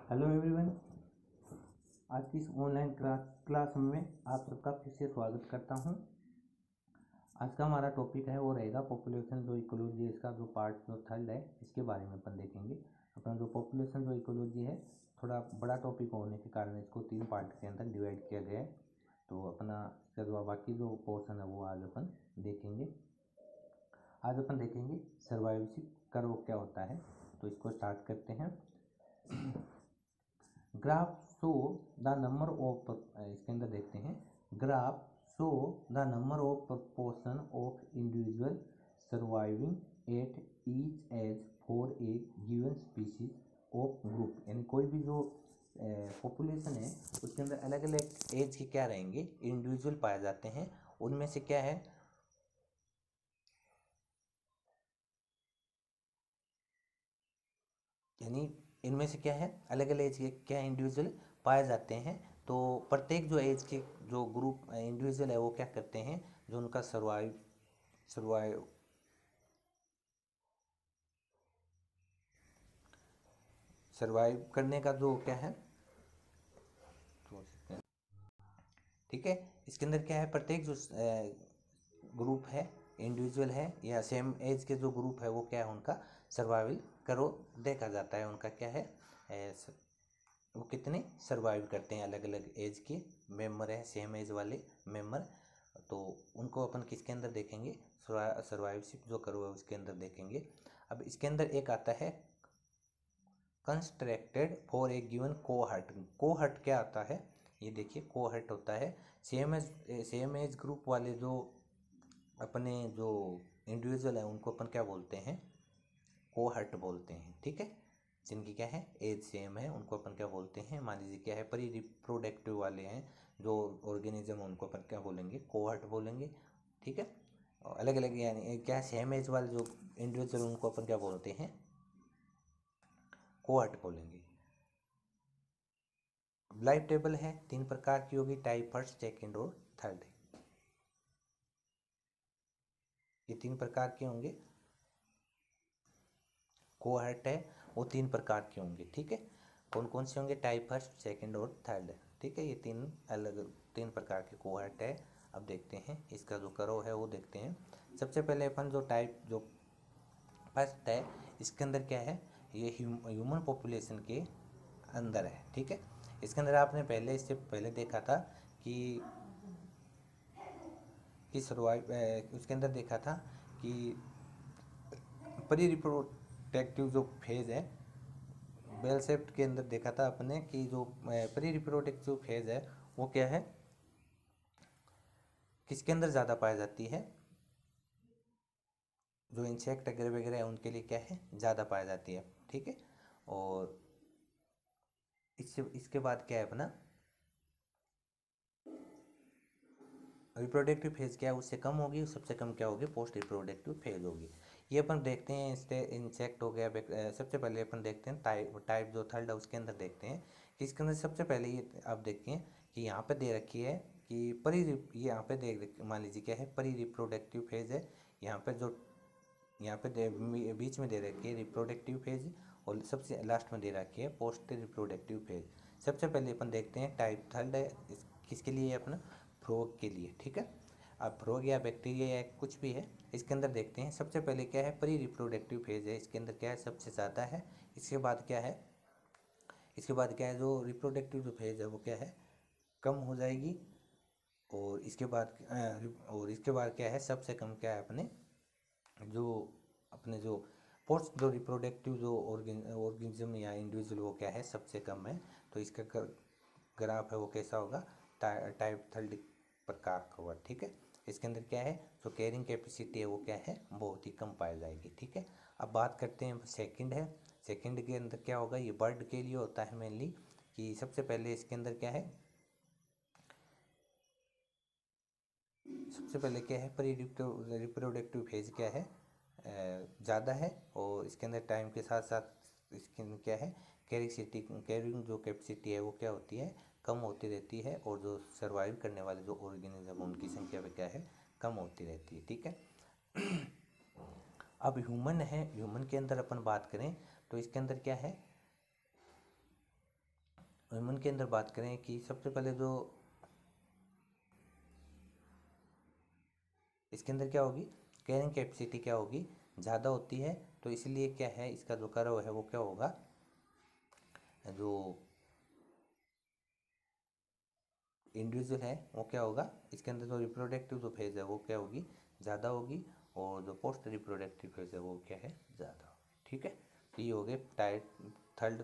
Hello everyone, आज की इस ऑनलाइन क्लास में आप सबका फिर से स्वागत करता हूं। आज का हमारा टॉपिक है वो रहेगा पॉपुलेशन जो इकोलॉजी है, इसका जो पार्ट जो थर्ड है इसके बारे में अपन देखेंगे। अपना जो पॉपुलेशन जो इकोलॉजी है थोड़ा बड़ा टॉपिक होने के कारण इसको 3 पार्ट के अंदर डिवाइड किया गया है। तो अपना इसका जो बाकी जो पोर्शन है वो आज अपन देखेंगे। आज अपन देखेंगे सर्वाइवलशिप कर्व क्या होता है। तो इसको स्टार्ट करते हैं। Graph show the number of, इसके अंदर देखते हैं, graph show the number of proportion of individual surviving at each age for a given species of group. यानी कोई भी जो पॉपुलेशन है उसके अंदर अलग अलग एज के क्या रहेंगे, इंडिविजुअल पाए जाते हैं। उनमें से क्या है, यानी इनमें से क्या है, अलग अलग एज के क्या इंडिविजुअल पाए जाते हैं। तो प्रत्येक जो एज के जो ग्रुप इंडिविजुअल है वो क्या करते हैं, जो उनका सर्वाइव सर्वाइव करने का जो क्या है, ठीक है। इसके अंदर क्या है, प्रत्येक जो ग्रुप है, इंडिविजुअल है या सेम एज के जो ग्रुप है वो क्या है, उनका सर्वाइवल करो देखा जाता है। उनका क्या है, वो कितने सर्वाइव करते हैं, अलग अलग एज के मेंबर है, सेम एज वाले मेंबर। तो उनको अपन किसके अंदर देखेंगे, सर्वाइवशिप जो करो है उसके अंदर देखेंगे। अब इसके अंदर एक आता है constructed for a given cohort. Cohort क्या आता है, ये देखिए, कोहर्ट होता है सेम एज ग्रुप वाले जो अपने जो इंडिविजुअल है उनको अपन क्या बोलते हैं, कोहर्ट बोलते हैं। ठीक है, जिनकी क्या है एज सेम है उनको अपन क्या बोलते हैं, मान लीजिए क्या है परी रिप्रोडक्टिव वाले हैं जो ऑर्गेनिज्म, उनको अपन क्या बोलेंगे, कोहर्ट बोलेंगे। ठीक है, अलग अलग यानी क्या सेम एज वाले जो इंडिविजुअल उनको अपन क्या बोलते हैं, कोहर्ट बोलेंगे। लाइफ टेबल है, 3 प्रकार की होगी, टाइप फर्स्ट, सेकेंड और थर्ड। ये 3 प्रकार के होंगे, कोहर्ट है वो 3 प्रकार के होंगे। ठीक है, कौन कौन से होंगे, टाइप फर्स्ट, सेकेंड और थर्ड। ठीक है, ये 3 प्रकार के कोहर्ट है। अब देखते हैं इसका जो करो है वो देखते हैं। सबसे पहले अपन जो टाइप जो फर्स्ट है इसके अंदर क्या है, ये ह्यूमन पॉपुलेशन के अंदर है। ठीक है, इसके अंदर आपने इससे पहले देखा था कि सर्वाइव, उसके अंदर देखा था कि प्री रिप्रोडक्टिव जो फेज है, बेल शेप्ड के अंदर देखा था अपने कि जो प्री रिप्रोडक्टिव फेज है वो क्या है, किसके अंदर ज़्यादा पाई जाती है, जो इंसेक्ट वगैरह वगैरह है उनके लिए क्या है, ज़्यादा पाई जाती है। ठीक है, और इसके बाद क्या है अपना रिप्रोडक्टिव फेज क्या है, उससे कम होगी, सबसे कम क्या होगी, पोस्ट रिप्रोडक्टिव फेज होगी। ये अपन देखते हैं, इससे इंसेक्ट हो गया। सबसे पहले अपन देखते हैं टाइप जो थर्ड है उसके अंदर देखते हैं कि इसके अंदर सबसे पहले ये आप देखते हैं कि यहाँ पे दे रखी है कि यहाँ पे मान लीजिए क्या है, परी रिप्रोडक्टिव फेज है। यहाँ पे जो बीच में दे रखी है रिप्रोडक्टिव फेज, और सबसे लास्ट में दे रखी है पोस्ट रिप्रोडक्टिव फेज। सबसे पहले अपन देखते हैं टाइप थर्ड है, किसके लिए है, अपना फ्रॉग के लिए। ठीक है, अब फ्रॉग या बैक्टीरिया या कुछ भी है, इसके अंदर देखते हैं। सबसे पहले क्या है, प्री रिप्रोडक्टिव फेज है, इसके अंदर क्या है, सबसे ज़्यादा है। इसके बाद क्या है, जो रिप्रोडक्टिव जो फेज है वो क्या है, कम हो जाएगी। और इसके बाद क्या है, सबसे कम क्या है, अपने जो पोस्ट जो रिप्रोडक्टिव जो ऑर्गेनिज्म या इंडिविजुअल वो क्या है, सबसे कम है। तो इसका ग्राफ है वो कैसा होगा, टाइप थर्ड प्रकार का होगा। ठीक है, इसके अंदर क्या है, जो कैरिंग कैपेसिटी है वो क्या है, बहुत ही कम पाई जाएगी। ठीक है, अब बात करते हैं सेकंड है। सेकंड के अंदर क्या होगा, ये बर्ड के लिए होता है मेनली, कि सबसे पहले इसके अंदर क्या है, सबसे पहले क्या है, प्री रिप्रोडक्टिव फेज क्या है, ज़्यादा है। और इसके अंदर टाइम के साथ साथ इसके अंदर क्या है, कैरिंग जो कैपेसिटी है वो क्या होती है, कम होती रहती है। और जो सर्वाइव करने वाले जो ऑर्गेनिज्म उनकी संख्या भी क्या है, कम होती रहती है। ठीक है, अब ह्यूमन है, ह्यूमन के अंदर अपन बात करें तो इसके अंदर क्या है, ह्यूमन के अंदर बात करें कि सबसे पहले जो इसके अंदर क्या होगी, कैरिंग कैपेसिटी क्या होगी, ज़्यादा होती है। तो इसलिए क्या है, इसका जो कर्व है वो क्या होगा, जो इंडिविजुअल है वो क्या होगा, इसके अंदर जो रिप्रोडक्टिव जो फेज है वो क्या होगी, ज़्यादा होगी, और जो पोस्ट रिप्रोडक्टिव फेज है वो क्या है, ज़्यादा होगी। ठीक है, तो ये हो गए टाइप थर्ड,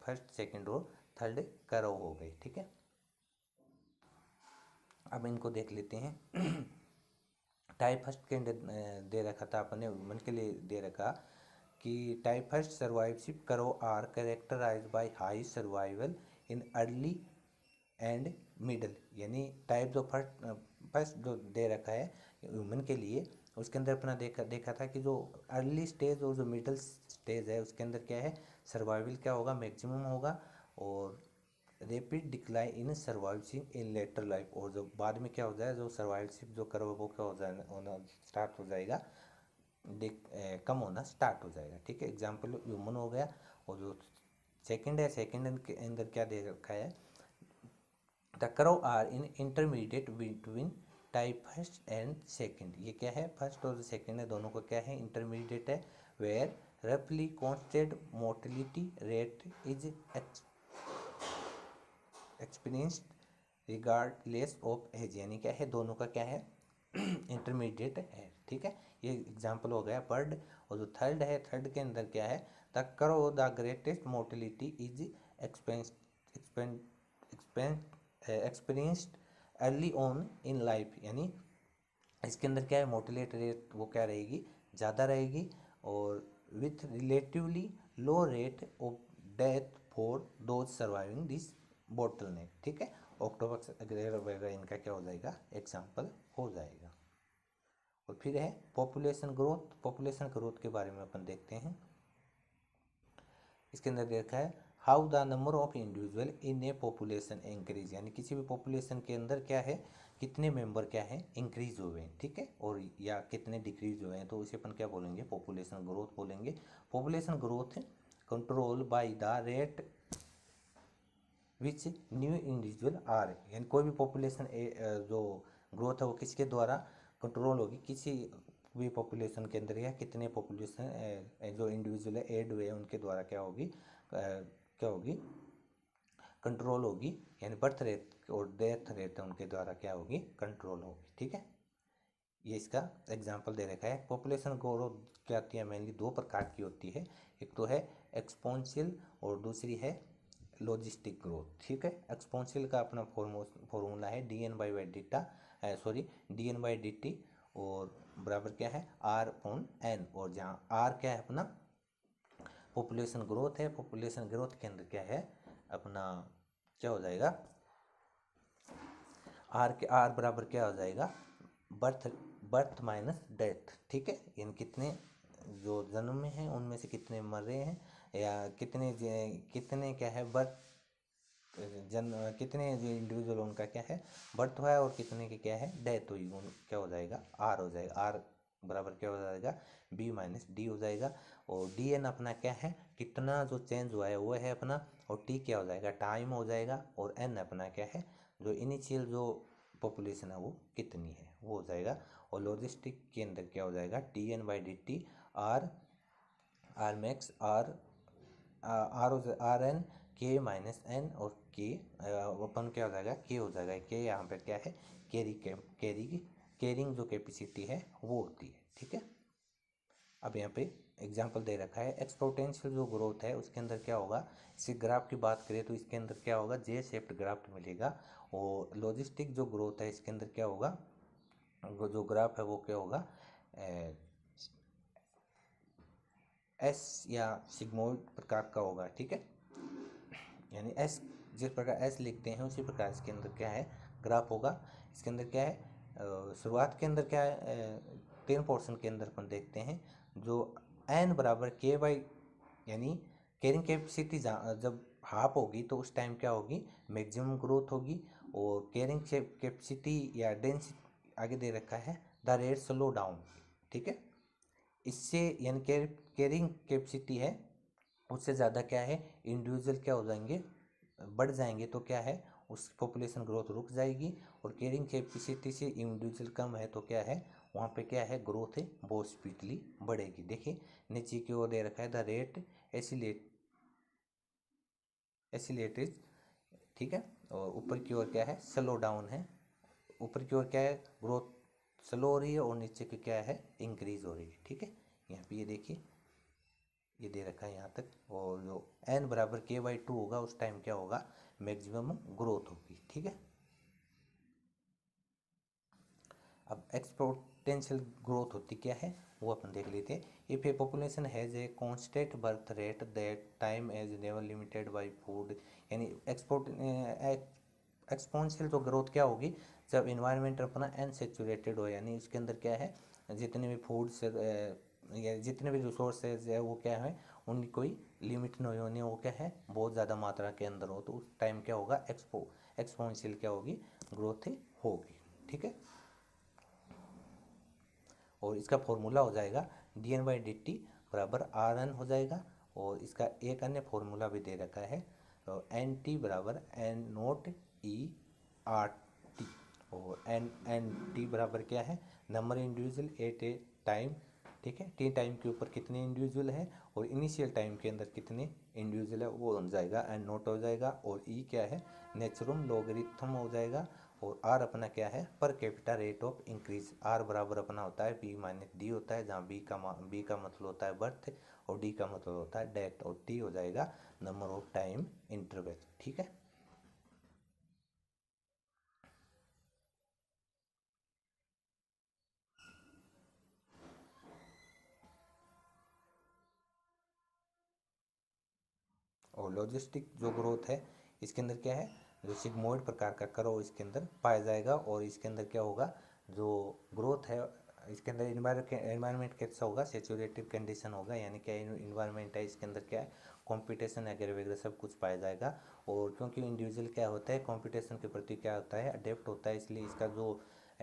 फर्स्ट सेकंड और थर्ड कर्व हो गए। ठीक है, अब इनको देख लेते हैं। टाइप फर्स्ट के अंदर दे रखा था अपने वुमन के लिए दे रखा कि type first survivorship curve are characterized by high survival in early and middle. यानी टाइप जो फर्स्ट जो दे रखा है ह्यूमन के लिए, उसके अंदर अपना देखा था कि जो अर्ली स्टेज और जो मिडल स्टेज है उसके अंदर क्या है, सर्वाइवल क्या होगा, मैक्सिमम होगा, और rapid decline in survivorship in later life, और जो बाद में क्या हो जाए, जो सर्वाइवशिप जो करो वो क्या हो जाए, होना स्टार्ट हो जाएगा, कम होना स्टार्ट हो जाएगा। ठीक है, एग्जाम्पल ह्यूमन हो गया। और जो सेकंड है, सेकंड के अंदर क्या दे रखा है, the curve are in intermediate between type first and second. ये क्या है, फर्स्ट और सेकंड है, दोनों को क्या है, इंटरमीडिएट है, वेयर रफली constant mortality rate is experienced regardless of age. यानी क्या है, दोनों का क्या है, इंटरमीडिएट है। ठीक है, ये एग्जाम्पल हो गया बर्ड। और जो थर्ड है, थर्ड के अंदर क्या है, the curve the greatest mortality is experienced early on in life. यानी इसके अंदर क्या है, मोर्टेलिटी रेट वो क्या रहेगी, ज़्यादा रहेगी, और with relatively low rate of death for those surviving this bottleneck. ठीक है, ऑक्टोपस वगैरह इनका क्या हो जाएगा, एग्जाम्पल हो जाएगा। और फिर है पॉपुलेशन ग्रोथ। पॉपुलेशन ग्रोथ के बारे में अपन देखते हैं। इसके अंदर देखा है how the number of individual in A population increase. यानी किसी भी पॉपुलेशन के अंदर क्या है, कितने मेंबर क्या है, इंक्रीज हुए हैं। ठीक है, और या कितने डिक्रीज हुए हैं, तो उसे अपन क्या बोलेंगे, पॉपुलेशन ग्रोथ बोलेंगे। Population growth control by the rate which new individual are. यानी कोई भी पॉपुलेशन जो ग्रोथ है वो किसके द्वारा कंट्रोल होगी, किसी भी पॉपुलेशन के अंदर या कितने पॉपुलेशन जो इंडिविजुअल है ऐड हुए हैं उनके द्वारा क्या होगी, क्या होगी, कंट्रोल होगी। यानी बर्थ रेट और डेथ रेट है उनके द्वारा क्या होगी, कंट्रोल होगी। ठीक है, ये इसका एग्जाम्पल दे रखा है। पॉपुलेशन ग्रोथ क्या होती है, मेनली दो प्रकार की होती है, एक तो है एक्सपोनेंशियल और दूसरी है लॉजिस्टिक ग्रोथ। ठीक है, एक्सपोनेंशियल का अपना फॉर्मूला है D N by D T, और बराबर क्या है, आर अपॉन एन। और जहाँ आर क्या है अपना पॉपुलेशन ग्रोथ है, पॉपुलेशन ग्रोथ के अंदर क्या है अपना, क्या हो जाएगा, आर बराबर क्या हो जाएगा, बर्थ बर्थ माइनस डेथ। ठीक है, यानी कितने जो जन्म में हैं उनमें से कितने मर रहे हैं, या कितने क्या है बर्थ कितने जो इंडिविजुअल उनका क्या है बर्थ हुआ है, और कितने की क्या है डेथ हुई, उन क्या हो जाएगा, आर हो जाएगा। आर बराबर क्या हो जाएगा, बी माइनस डी हो जाएगा। और डी एन अपना क्या है, कितना जो चेंज हुआ है वो है अपना, और टी क्या हो जाएगा, टाइम हो जाएगा। और एन अपना क्या है, जो इनिशियल जो पॉपुलेशन है वो कितनी है वो हो जाएगा। और लॉजिस्टिक के अंदर क्या हो जाएगा, T N by D T, R R max, R N K minus N, और के अपन क्या हो जाएगा, के हो जाएगा। के यहाँ पर क्या है, कैरिंग जो कैपेसिटी है वो होती है। ठीक है, अब यहाँ पे एग्जाम्पल दे रखा है एक्सपोनेंशियल जो ग्रोथ है उसके अंदर क्या होगा, इसी ग्राफ की बात करें तो इसके अंदर क्या होगा, जे शेप्ड ग्राफ मिलेगा। और लॉजिस्टिक जो ग्रोथ है इसके अंदर क्या होगा, जो ग्राफ है वो क्या होगा, एस या सिग्मोइड प्रकार का होगा। ठीक है, यानी एस जिस प्रकार एस लिखते हैं उसी प्रकार इसके अंदर क्या है ग्राफ होगा। इसके अंदर क्या है, शुरुआत के अंदर क्या है, 10 पोर्शन के अंदर अपन देखते हैं जो एन बराबर के बाई, यानी कैरिंग कैपेसिटी जब हाफ होगी तो उस टाइम क्या होगी, मैक्सिमम ग्रोथ होगी। और कैरिंग कैपेसिटी या डेंसिटी आगे दे रखा है, द रेट स्लो डाउन। ठीक है, इससे यानी कैरिंग कैपेसिटी है उससे ज़्यादा क्या है, इंडिविजुअल क्या हो जाएंगे, बढ़ जाएंगे तो क्या है, उस पॉपुलेशन ग्रोथ रुक जाएगी। और कैरिंग कैपेसिटी से इंडिविजुअल कम है तो क्या है, वहाँ पे क्या है, ग्रोथ है बहुत स्पीडली बढ़ेगी। देखिए नीचे की ओर दे रखा है द रेट एसिलेटेज, ठीक है। और ऊपर की ओर क्या है, स्लो डाउन है। ऊपर की ओर क्या है, ग्रोथ स्लो हो रही है और नीचे की क्या है, इंक्रीज हो रही है, ठीक है। यहाँ पे ये देखिए, ये दे रखा है यहाँ तक। और जो n बराबर k/2 होगा उस टाइम क्या होगा, मैक्सिमम ग्रोथ होगी, ठीक है। अब एक्सपोनेंशियल ग्रोथ होती क्या है, वो अपन देख लेते हैं। If A population has a constant birth rate that time is never limited by food, यानी एक्सपोनेंशियल तो ग्रोथ क्या होगी, जब इन्वायरमेंट अपना अनसेचुरेटेड हो, यानी इसके अंदर क्या है, जितने भी फूड से या जितने भी रिसोर्सेज है वो क्या है, उनकी कोई लिमिट नहीं होनी, वो क्या है बहुत ज़्यादा मात्रा के अंदर हो, तो उस टाइम क्या होगा, एक्सपोनेंशियल क्या होगी, ग्रोथ होगी, ठीक है। और इसका फॉर्मूला हो जाएगा dn/dt बराबर rn हो जाएगा। और इसका एक अन्य फॉर्मूला भी दे रखा है, तो nt बराबर n note E R T. और एन टी बराबर क्या है, नंबर इंडिविजुअल एट ए टाइम, ठीक है। टी टाइम के ऊपर कितने इंडिविजुअल हैं और इनिशियल टाइम के अंदर कितने इंडिविजुअल है, वो हो जाएगा एन नोट हो जाएगा। और ई क्या है, नेचुरल लॉगरिथम हो जाएगा। और आर अपना क्या है, per capita rate of increase. R बराबर अपना होता है बी माइनस डी होता है, जहाँ बी का मतलब होता है बर्थ और डी का मतलब होता है डेथ, और टी हो जाएगा नंबर ऑफ टाइम इंटरवल, ठीक है। और लॉजिस्टिक जो ग्रोथ है, इसके अंदर क्या है, जो सिग्मोइड प्रकार का कर्व इसके अंदर पाया जाएगा। और इसके अंदर क्या होगा, जो ग्रोथ है इसके अंदर इन्वायरमेंट कैसा होगा, सेचुरेटेड कंडीशन होगा, यानी क्या इन्वायरमेंट है इसके अंदर क्या है, कंपटीशन वगैरह वगैरह सब कुछ पाया जाएगा। और क्योंकि इंडिविजुअल क्या होता है, कंपटीशन के प्रति क्या होता है, अडेप्ट होता है, इसलिए इसका जो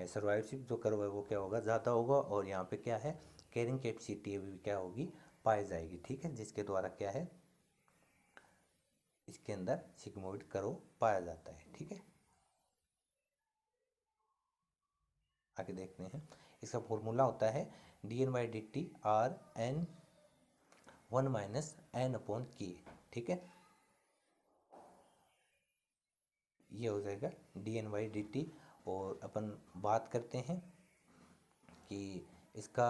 सर्वाइवशिप जो कर्व है वो क्या होगा, ज़्यादा होगा। और यहाँ पे क्या है, कैरिंग कैपेसिटी भी क्या होगी, पाई जाएगी, ठीक है, जिसके द्वारा क्या है, इसके अंदर सिग्मोइड कर्व पाया जाता है, ठीक है। आगे देखते हैं, इसका फॉर्मूला होता है dn/dt r n 1 - n/k, ठीक है। ये हो जाएगा dn/dt। और अपन बात करते हैं कि इसका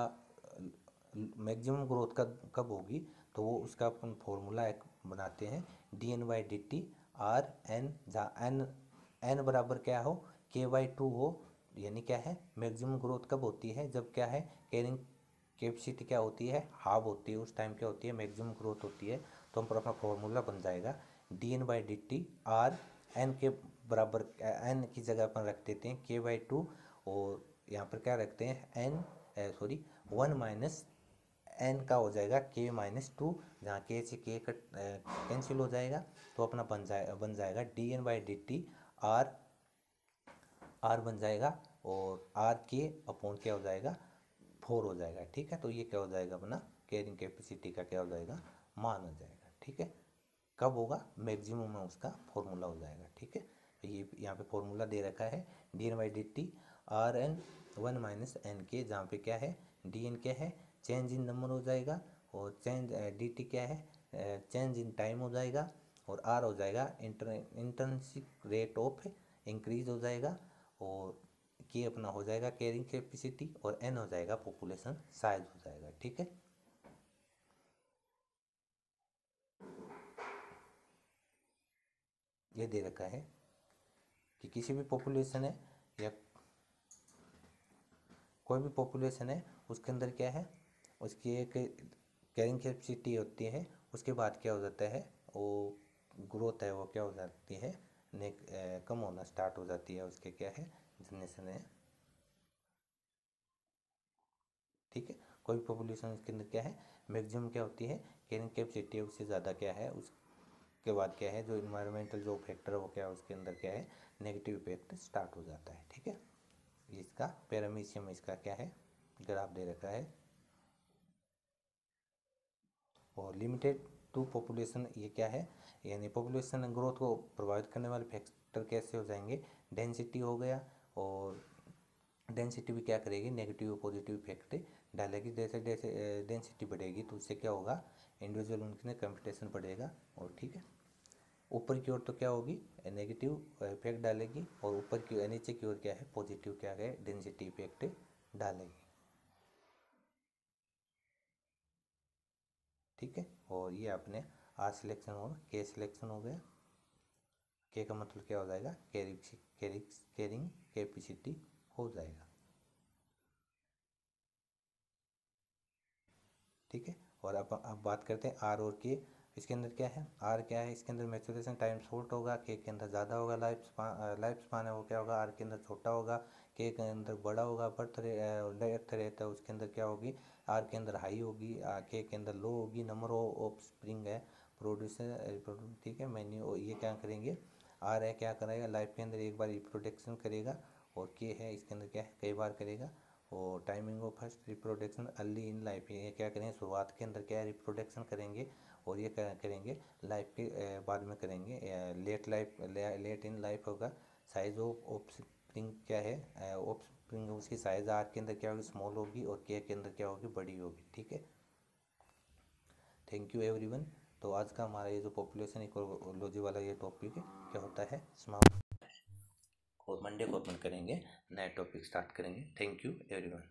मैक्सिमम ग्रोथ कब होगी, तो वो उसका अपन फॉर्मूला एक बनाते हैं dn/dt आर एन, जहाँ एन बराबर क्या हो, k/2 हो। यानी क्या है, मैक्सिमम ग्रोथ कब होती है, जब क्या है, कैरिंग कैपेसिटी क्या होती है, हाफ होती है, उस टाइम क्या होती है, मैक्सिमम ग्रोथ होती है। तो हम पर अपना फॉर्मूला बन जाएगा dn/dt आर एन के बराबर, एन की जगह अपन रख देते हैं k/2। और यहाँ पर क्या रखते हैं, एन सॉरी 1 - n का हो जाएगा k-2, जहाँ k से k का कैंसिल हो जाएगा। तो अपना बन जाएगा dn/dt आर, आर बन जाएगा और आर के अपॉन क्या हो जाएगा, 4 हो जाएगा, ठीक है। तो ये क्या हो जाएगा, अपना कैरिंग कैपेसिटी का क्या हो जाएगा, मान हो जाएगा, ठीक है। कब होगा, मैक्सिमम में उसका फॉर्मूला हो जाएगा, ठीक है। तो ये यहाँ पे फॉर्मूला दे रखा है dn/dt आर एन 1 - n के, जहाँ पे क्या है, डी एन क्या है, चेंज इन नंबर हो जाएगा। और चेंज डी टी क्या है, चेंज इन टाइम हो जाएगा। और आर हो जाएगा इंटर्नशिप रेट ऑफ इंक्रीज हो जाएगा। और के अपना हो जाएगा कैरिंग कैपेसिटी, और एन हो जाएगा पॉपुलेशन साइज हो जाएगा, ठीक है। ये दे रखा है कि किसी भी पॉपुलेशन है या कोई भी पॉपुलेशन है, उसके अंदर क्या है, उसकी एक कैरिंग कैपेसिटी होती है। उसके बाद क्या हो जाता है, वो ग्रोथ है वो क्या हो जाती है, कम होना स्टार्ट हो जाती है, उसके क्या है, जनरेशन है, ठीक है। कोई भी पॉपुलेशन उसके अंदर क्या है, मैक्सिमम क्या होती है, कैरिंग कैपेसिटी है, उससे ज़्यादा क्या है, उसके बाद क्या है, जो इन्वायरमेंटल जो फैक्टर है वो क्या है, उसके अंदर क्या है, नेगेटिव इफेक्ट स्टार्ट हो जाता है, ठीक है। इसका पैरामीशियम इसका क्या है, ग्राफ दे रखा है। और लिमिटेड टू पॉपुलेशन, ये क्या है, यानी पॉपुलेशन ग्रोथ को प्रभावित करने वाले फैक्टर कैसे हो जाएंगे, डेंसिटी हो गया, और डेंसिटी भी क्या करेगी, नेगेटिव पॉजिटिव इफेक्ट डालेगी। जैसे जैसे डेंसिटी बढ़ेगी तो उससे क्या होगा, इंडिविजुअल उनके कंपटीशन बढ़ेगा। और ठीक है, ऊपर की ओर तो क्या होगी, नेगेटिव इफेक्ट डालेगी, और ऊपर की नीचे की ओर क्या है, पॉजिटिव क्या है, डेंसिटी इफेक्ट डालेगी। ठीक है, और ये अपने आर सिलेक्शन और के सिलेक्शन हो गया। के का मतलब क्या हो जाएगा, कैरिंग कैपेसिटी हो जाएगा। ठीक है, और अब बात करते हैं आर और के। इसके अंदर क्या है, आर क्या है, इसके अंदर मैचुरेशन टाइम शॉर्ट होगा, के अंदर ज़्यादा होगा, लाइफ स्पान है वो क्या होगा, आर के अंदर छोटा होगा, के अंदर बड़ा होगा, डेथ रहता है उसके अंदर क्या होगी, आर के अंदर हाई होगी, के अंदर लो होगी, नंबर ऑफ स्प्रिंग है प्रोड्यूसर। ठीक है, मैन्यू ये क्या करेंगे, आर है क्या करेगा, लाइफ के अंदर एक बार रिप्रोडक्शन करेगा, और के है इसके अंदर क्या है, कई बार करेगा। और timing of first reproduction early in life, ये क्या करेंगे, शुरुआत के अंदर क्या है, रिप्रोडक्शन करेंगे, और ये क्या करेंगे, लाइफ के बाद में करेंगे, लेट इन लाइफ होगा। साइज ऑफ स्प्रिंग क्या है, ऑफ स्प्रिंग उसकी साइज आर के अंदर क्या होगी, स्मॉल होगी, और के अंदर क्या होगी, बड़ी होगी। ठीक है, थैंक यू एवरीवन। तो आज का हमारा ये जो पॉपुलेशन इकोलॉजी वाला ये टॉपिक क्या होता है समाप्त, और मंडे को अपन करेंगे नया टॉपिक स्टार्ट करेंगे। Thank you everyone.